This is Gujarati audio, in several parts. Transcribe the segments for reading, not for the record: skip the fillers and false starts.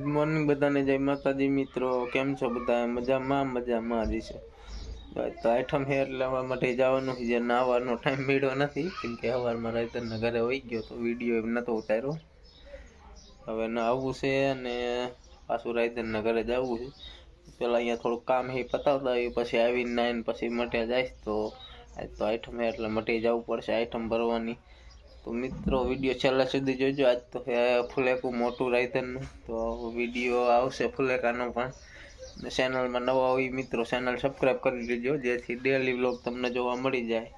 ગુડ મોર્નિંગ બધાને, જય માતાજી મિત્રો। કેમ છો બધા? મજામાં જ છે। તો આઈટમ છે એટલે અમારા માટે જવાનું છે, જે નાવાનો ટાઈમ મળ્યો નથી કેમ કે સવારમાં રાયતરના ઘરે વહી ગયો તો વિડીયો એમ નતો ઉતાર્યો। હવે આવવું છે અને પાછું રાયતરના ઘરે જવું છે। પેલા અહીંયા થોડુંક કામ છે પતાવતા હોય, પછી આવીને નાઈને પછી મટે જાય તો આઈટમ છે એટલે મટી જવું પડશે આઈટમ ભરવાની। તો મિત્રો વિડીયો છેલ્લા સુધી જોજો। આજ તો ફુલેકું મોટું રાયતનનું તો વિડીયો આવશે ફુલેકાનો પણ। ચેનલમાં નવા હોય મિત્રો ચેનલ સબસ્ક્રાઈબ કરી લેજો, જેથી ડેલી વ્લોગ તમને જોવા મળી જાય।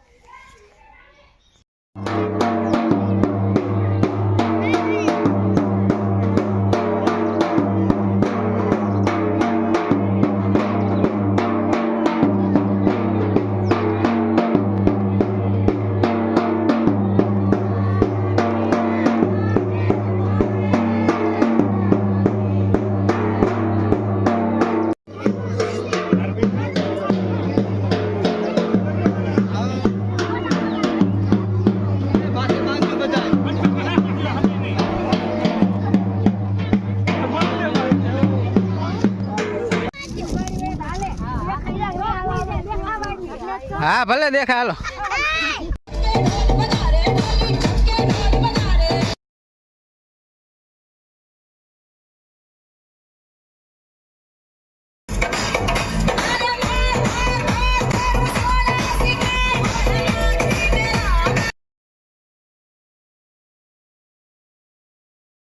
हाँ भले देखा हालो।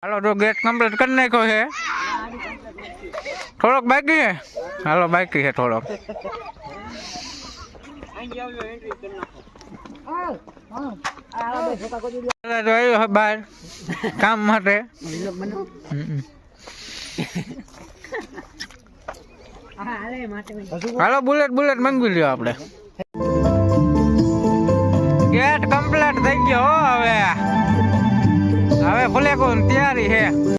हालो तो गेट कंप्लीट करने को है, थोड़क बाकी है। हालो बाकी है थोड़क। बार काम माटे हालो बुलेट मंगवी लियो आपणे। गेट कंप्लीट થઈ ગયો। હવે ફુલેકો તૈયારી છે।